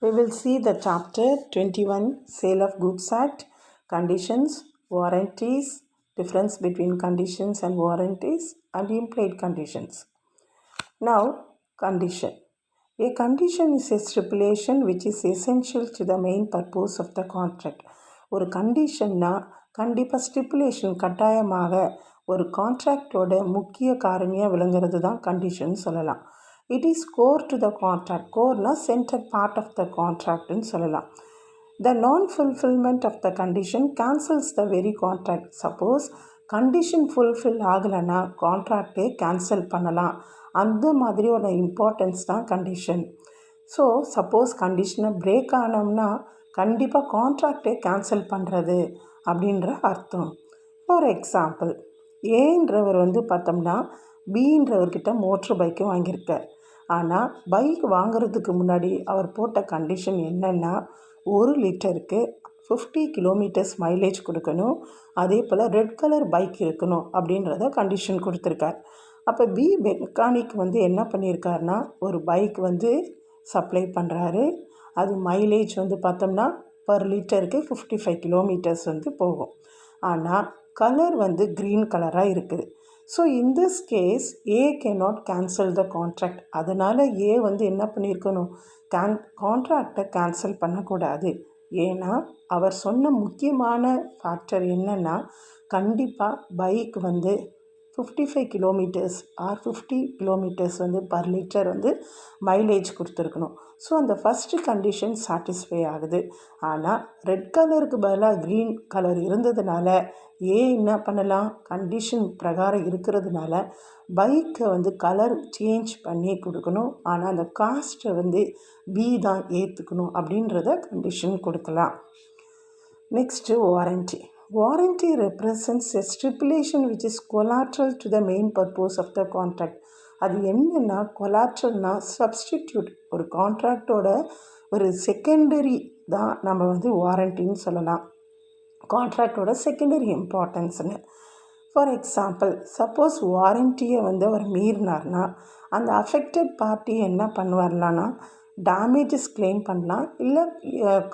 We will see the chapter 21 Sale of Goods Act, conditions, warranties, difference between conditions and warranties, and implied conditions. Now, condition. A condition is a stipulation which is essential to the main purpose of the contract. ஒரு கண்டிஷன்னா கண்டிப்பாக stipulation கட்டாயமாக ஒரு கான்ட்ராக்டோட முக்கிய காரணியாக விளங்குறது தான் condition சொல்லலாம். It is core to the contract. கோர்னா சென்டர் பார்ட் ஆஃப் த கான்ட்ராக்ட்னு சொல்லலாம். The non fulfilment of the condition cancels the very contract. Suppose condition fulfil ஆகலைன்னா கான்ட்ராக்டே கேன்சல் பண்ணலாம். அந்த மாதிரி ஒரு இம்பார்ட்டன்ஸ் தான் கண்டிஷன். ஸோ சப்போஸ் கண்டிஷனை பிரேக் ஆனோம்னா கண்டிப்பாக கான்ட்ராக்டே கேன்சல் பண்ணுறது அப்படின்ற அர்த்தம். ஃபார் எக்ஸாம்பிள், ஏன்றவர் பார்த்தோம்னா பின்றவர்கிட்ட மோட்ரு பைக்கு வாங்கியிருக்கார். ஆனால் பைக் வாங்குறதுக்கு முன்னாடி அவர் போட்ட கண்டிஷன் என்னென்னா 1 லிட்டருக்கு 50 கிலோமீட்டர்ஸ் மைலேஜ் கொடுக்கணும், அதே போல் ரெட் கலர் பைக் இருக்கணும் அப்படின்றத கண்டிஷன் கொடுத்துருக்கார். அப்போ பி மெக்கானிக் என்ன பண்ணியிருக்காருனா ஒரு பைக் சப்ளை பண்ணுறாரு. அது மைலேஜ் பார்த்தோம்னா பர் லிட்டருக்கு 55 கிலோமீட்டர்ஸ் போகும். ஆனால் கலர் க்ரீன் கலராக இருக்குது. So in this case I cannot cancel the contract. அதனால் ஏ என்ன பண்ணியிருக்கணும், கான்ட்ராக்டை கேன்சல் பண்ணக்கூடாது. ஏன்னா அவர் சொன்ன முக்கியமான ஃபேக்டர் என்னென்னா கண்டிப்பாக bike 55 kilometres R 50 kilometres per litre mileage கொடுத்துருக்கணும். ஸோ அந்த ஃபஸ்ட்டு கண்டிஷன் சாட்டிஸ்ஃபை ஆகுது. ஆனால் ரெட் கலருக்கு பதிலாக க்ரீன் கலர் இருந்ததுனால ஏ என்ன பண்ணலாம், கண்டிஷன் பிரகாரம் இருக்கிறதுனால பைக்கை கலர் சேஞ்ச் பண்ணி கொடுக்கணும். ஆனால் அந்த காஸ்ட்டை பி தான் ஏற்றுக்கணும் அப்படின்றத கண்டிஷன் கொடுக்கலாம். Next warranty. Warranty represents a stipulation which is collateral to the main purpose of the contract. அது என்னென்னா collateralனா சப்ஸ்டிடியூட். ஒரு கான்ட்ராக்டோட ஒரு செகண்டரி தான் நம்ம வாரண்டின்னு சொல்லலாம். கான்ட்ராக்டோட செகண்டரி இம்பார்ட்டன்ஸ்னு. ஃபார் எக்ஸாம்பிள், சப்போஸ் வாரண்டியை அவர் மீறினார்னா அந்த அஃபெக்டட் பார்ட்டி என்ன பண்ணுவார்லான்னா டேமேஜஸ் கிளைம் பண்ணலாம், இல்லை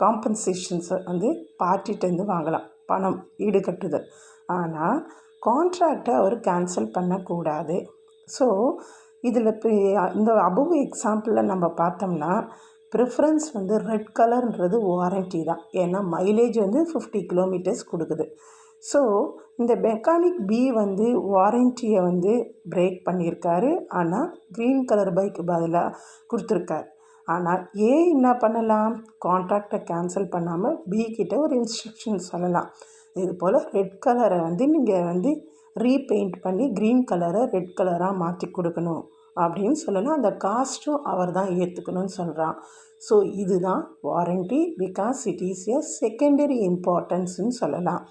காம்பன்சேஷன்ஸை பார்ட்டிகிட்டேருந்து வாங்கலாம், பணம் ஈடுகட்டுதல். ஆனால் கான்ட்ராக்டை அவர் கேன்சல் பண்ணக்கூடாது. ஸோ இதில் இந்த அபவ் எக்ஸாம்பிளில் நம்ம பார்த்தோம்னா ப்ரிஃபரன்ஸ் ரெட் கலர்ன்றது வாரண்ட்டி தான். ஏன்னா மைலேஜ் 50 கிலோமீட்டர்ஸ் கொடுக்குது. ஸோ இந்த மெக்கானிக் பி வாரண்ட்டியை பிரேக் பண்ணியிருக்காரு. ஆனால் க்ரீன் கலர் பைக்கு பதிலாக கொடுத்துருக்காரு. ஆனால் ஏ என்ன பண்ணலாம், கான்ட்ராக்டை கேன்சல் பண்ணாமல் பி கிட்ட ஒரு இன்ஸ்ட்ரக்ஷன் சொல்லலாம். இது போல் ரெட் கலரை நீங்கள் ரீபெயிண்ட் பண்ணி க்ரீன் கலரை ரெட் கலராக மாற்றி கொடுக்கணும் அப்படின்னு சொல்லலாம். அந்த காஸ்ட்டும் அவர் தான் ஏற்றுக்கணும்னு சொல்கிறான். ஸோ இதுதான் warranty, because it is a secondary இம்பார்ட்டன்ஸ்னு சொல்லலாம்.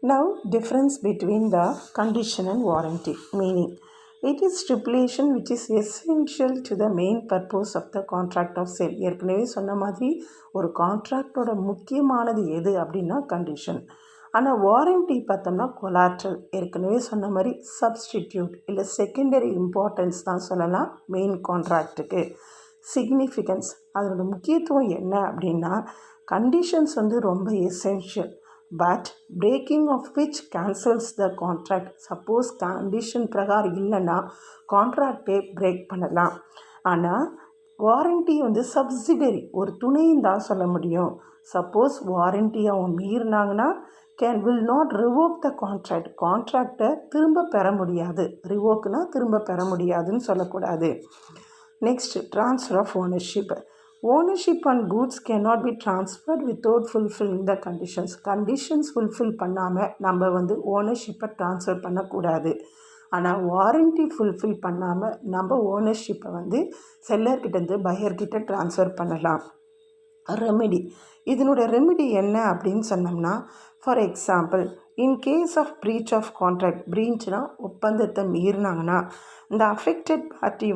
Now difference between the condition and warranty meaning. It is stipulation which is essential to the main purpose of the contract of sale. ஏற்கனவே சொன்ன மாதிரி ஒரு கான்ட்ராக்டோட முக்கியமானது எது அப்படின்னா கண்டிஷன். ஆனால் வாரண்ட்டி பார்த்தோம்னா கொலாட்ரல். ஏற்கனவே சொன்ன மாதிரி சப்ஸ்டிடியூட் இல்லை செகண்டரி இம்பார்ட்டன்ஸ் தான் சொல்லலாம் மெயின் கான்ட்ராக்டுக்கு. சிக்னிஃபிகன்ஸ், அதனோட முக்கியத்துவம் என்ன அப்படின்னா கண்டிஷன்ஸ் ரொம்ப essential, but breaking of which cancels the contract. Suppose condition பிரகாரம் இல்லைன்னா கான்ட்ராக்டே பிரேக் பண்ணலாம். ஆனால் வாரண்ட்டி சப்சிடரி, ஒரு துணைன்னு தான் சொல்ல முடியும். சப்போஸ் வாரண்ட்டி அவங்க மீறினாங்கன்னா will not revoke the contract. கான்ட்ராக்டை திரும்ப பெற முடியாது. ரிவோக்னா திரும்ப பெற முடியாதுன்னு சொல்லக்கூடாது. Next, transfer of ownership. Ownership and goods cannot be transferred without fulfilling the conditions. Conditions fulfil பண்ணாமல் நம்ம ஓனர்ஷிப்பை ட்ரான்ஸ்ஃபர் பண்ணக்கூடாது. ஆனால் வாரண்ட்டி ஃபுல்ஃபில் பண்ணாமல் நம்ம ஓனர்ஷிப்பை செல்லர்கிட்டேருந்து பையர்கிட்ட ட்ரான்ஸ்ஃபர் பண்ணலாம். ரெமெடி, இதனோட ரெமெடி என்ன அப்படின்னு சொன்னோம்னா, for example, in case of breach of contract. ப்ரீச்னா ஒப்பந்தத்தை மீறினாங்கன்னா இந்த அஃபெக்டட் பார்ட்டி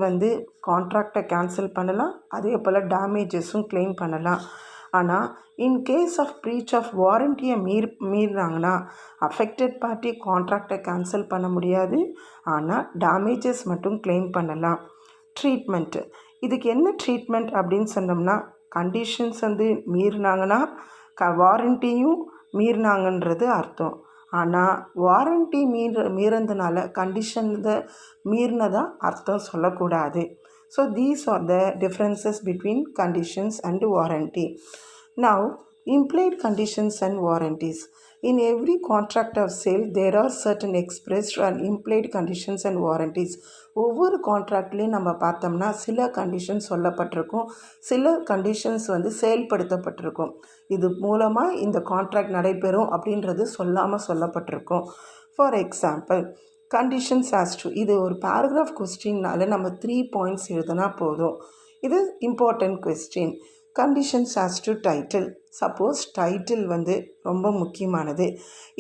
கான்ட்ராக்டை கேன்சல் பண்ணலாம், அதே போல் டேமேஜஸும் கிளைம் பண்ணலாம். ஆனால் in case of breach of வாரண்டியை மீறினாங்கன்னா அஃபெக்டட் பார்ட்டி கான்ட்ராக்டை கேன்சல் பண்ண முடியாது, ஆனால் டேமேஜஸ் மட்டும் கிளைம் பண்ணலாம். ட்ரீட்மெண்ட்டு, இதுக்கு என்ன ட்ரீட்மெண்ட் அப்படின்னு சொன்னோம்னா கண்டிஷன்ஸ் வந்து மீறினாங்கன்னா வாரண்டியும் மீறினாங்கன்றது அர்த்தம். ஆனால் வாரண்ட்டி மீறதுனால கண்டிஷன் மீறினதாக அர்த்தம் சொல்லக்கூடாது. So these are the differences between conditions and warranty. Now implied conditions and warranties. In every contract of sale, there are certain expressed and implied conditions and warranties. ஒவ்வொரு கான்ட்ராக்ட்லேயும் நம்ம பார்த்தோம்னா சில conditions சொல்லப்பட்டிருக்கும், சில conditions வந்து செயல்படுத்தப்பட்டிருக்கும். இது மூலமாக இந்த கான்ட்ராக்ட் நடைபெறும் அப்படின்றது சொல்லாமல் சொல்லப்பட்டிருக்கும். For example, conditions as to, இது ஒரு பேராகிராஃப் கொஸ்டின்னால நம்ம 3 பாயிண்ட்ஸ் எழுதினா போதும். இது important question. Conditions as to title. Suppose title வந்து ரொம்ப முக்கியமானது.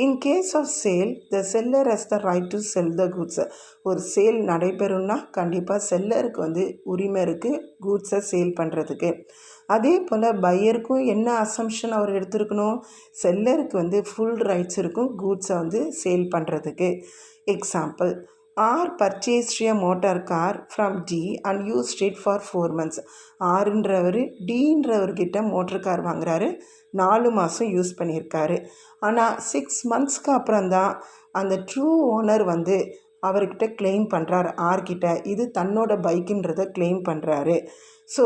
In case of sale, the seller has the right to sell the goods. ஒரு சேல் நடைபெறும்னா கண்டிப்பாக செல்லருக்கு வந்து உரிமை இருக்குது கூட்ஸை சேல் பண்ணுறதுக்கு. அதே போல் பையருக்கும் என்ன அசம்ஷன் அவர் எடுத்துருக்கணும், செல்லருக்கு வந்து ஃபுல் ரைட்ஸ் இருக்கும் கூட்ஸை வந்து சேல் பண்ணுறதுக்கு. Example, R purchased a motor car from D and used it for 4 months. ஆறுன்றவர் டின்றவர்கிட்ட மோட்டர் கார் வாங்குறாரு, 4 மாதம் யூஸ் பண்ணியிருக்காரு. ஆனால் 6 monthsக்கு அப்புறம்தான் அந்த ட்ரூ ஓனர் வந்து அவர்கிட்ட கிளைம் பண்ணுறாரு, ஆர்கிட்ட இது தன்னோட பைக்குன்றதை கிளைம் பண்ணுறாரு. So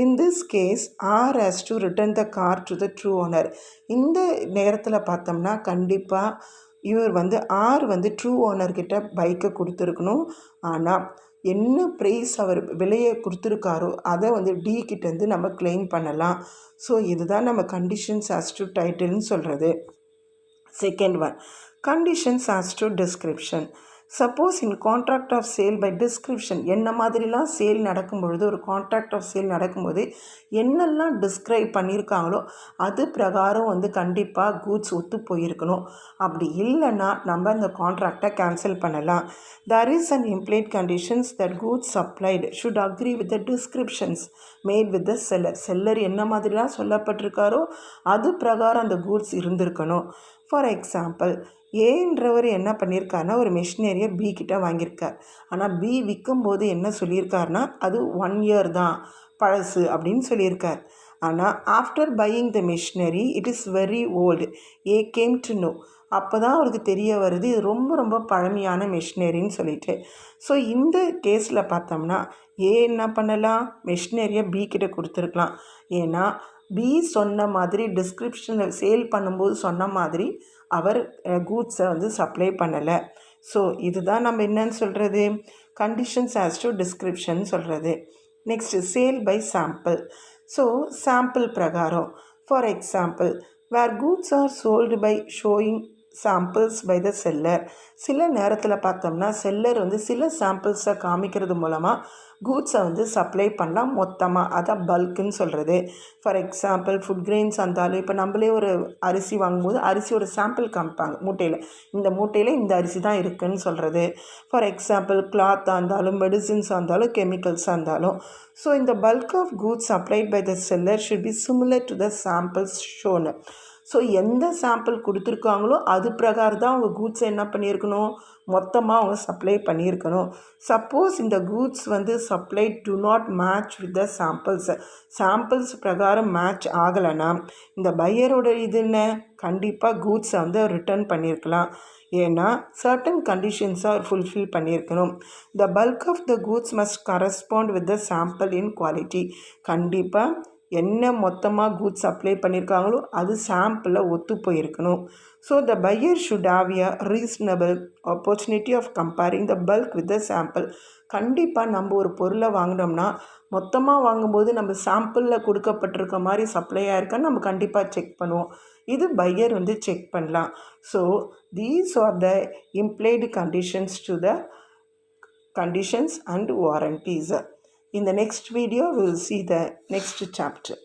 in this case R has to return the car to the true owner. இந்த நேரத்தில் பார்த்தோம்னா கண்டிப்பாக இவர் வந்து ஆர் வந்து ட்ரூ ஓனர்கிட்ட பைக்கை கொடுத்துருக்கணும். ஆனால் என்ன ப்ரைஸ் அவர் விலையை கொடுத்துருக்காரோ அதை வந்து டி கிட்டேருந்து நம்ம கிளைம் பண்ணலாம். ஸோ இதுதான் நம்ம கண்டிஷன்ஸ் ஆஸ் டு டைட்டில்னு சொல்கிறது. Second one, conditions as to description. Suppose in contract of sale by description, என்ன மாதிரிலாம் சேல் நடக்கும்பொழுது, ஒரு கான்ட்ராக்ட் ஆஃப் சேல் நடக்கும்போது என்னெல்லாம் டிஸ்கிரைப் பண்ணியிருக்காங்களோ அது பிரகாரம் வந்து கண்டிப்பாக கூட்ஸ் ஒத்து போயிருக்கணும். அப்படி இல்லைன்னா நம்ம அந்த கான்ட்ராக்டை கேன்சல் பண்ணலாம். There is an implied conditions that goods supplied should agree with the descriptions made with the seller. Seller என்ன மாதிரிலாம் சொல்லப்பட்டிருக்காரோ அது பிரகாரம் அந்த கூட்ஸ் இருந்திருக்கணும். ஃபார் எக்ஸாம்பிள், ஏன்றவர் என்ன பண்ணியிருக்காருனா ஒரு மிஷினரியை பி கிட்ட வாங்கியிருக்கார். ஆனால் பி விற்கும்போது என்ன சொல்லியிருக்காருனா அது 1 year தான் பழசு அப்படின்னு சொல்லியிருக்கார். ஆனால் after buying the machinery it is very old, I came to know. அப்போ தான் அவருக்கு தெரிய வருது இது ரொம்ப ரொம்ப பழமையான மிஷினரின்னு சொல்லிட்டு. ஸோ இந்த கேஸில் பார்த்தோம்னா ஏ என்ன பண்ணலாம், மிஷினரியை பி கிட்ட கொடுத்துருக்கலாம். ஏன்னா பி சொன்ன மாதிரி டிஸ்கிரிப்ஷனில் சேல் பண்ணும்போது சொன்ன மாதிரி அவர் கூட்ஸை வந்து சப்ளை பண்ணலை. ஸோ இதுதான் நம்ம என்னன்னு சொல்கிறது, கண்டிஷன்ஸ் ஆஸ் டு டிஸ்கிரிப்ஷன் சொல்கிறது. Next sale by sample. So sample பிரகாரம், for example, where goods are sold by showing samples by the seller. சில நேரத்தில் பார்த்தோம்னா செல்லர் வந்து சில சாம்பிள்ஸை காமிக்கிறது மூலமாக கூட்ஸை வந்து சப்ளை பண்ணலாம் மொத்தமாக, அதான் பல்க்குன்னு சொல்கிறது. ஃபார் எக்ஸாம்பிள், ஃபுட் கிரெயின்ஸ் இருந்தாலும் இப்போ நம்மளே ஒரு அரிசி வாங்கும்போது அரிசியோட சாம்பிள் காமிப்பாங்க மூட்டையில், இந்த மூட்டையில் இந்த அரிசி தான் இருக்குதுன்னு சொல்கிறது. ஃபார் எக்ஸாம்பிள், கிளாத்தாக இருந்தாலும் மெடிசின்ஸாக இருந்தாலும் கெமிக்கல்ஸாக இருந்தாலும். ஸோ இந்த bulk of goods supplied by the seller should be similar to the samples ஷோனு. ஸோ எந்த சாம்பிள் கொடுத்துருக்காங்களோ அது பிரகாரம் தான் அவங்க கூட்ஸை என்ன பண்ணியிருக்கணும், மொத்தமாக அவங்க சப்ளை பண்ணியிருக்கணும். சப்போஸ் இந்த கூட்ஸ் வந்து supply to not match with the samples பிரகாரம் மேட்ச் ஆகலைன்னா இந்த பையரோட இது என்ன, கண்டிப்பாக கூட்ஸை வந்து ரிட்டர்ன் பண்ணியிருக்கலாம். ஏன்னா சர்டன் கண்டிஷன்ஸை அவர் ஃபுல்ஃபில் பண்ணியிருக்கணும். The bulk of the goods must correspond with the sample in quality. கண்டிப்பாக என்ன மொத்தமாக கூட்ஸ் அப்ளை பண்ணியிருக்காங்களோ அது சாம்பிளில் ஒத்து போயிருக்கணும். So the buyer should have a reasonable opportunity of comparing the bulk with the sample. கண்டிப்பாக நம்ம ஒரு பொருளை வாங்கினோம்னா மொத்தமாக வாங்கும்போது நம்ம சாம்பிளில் கொடுக்கப்பட்டிருக்க மாதிரி சப்ளையாக இருக்கான்னு நம்ம கண்டிப்பாக செக் பண்ணுவோம். இது பையர் வந்து செக் பண்ணலாம். So these are the implied conditions to the conditions and warranties. In the next video we will see the next chapter.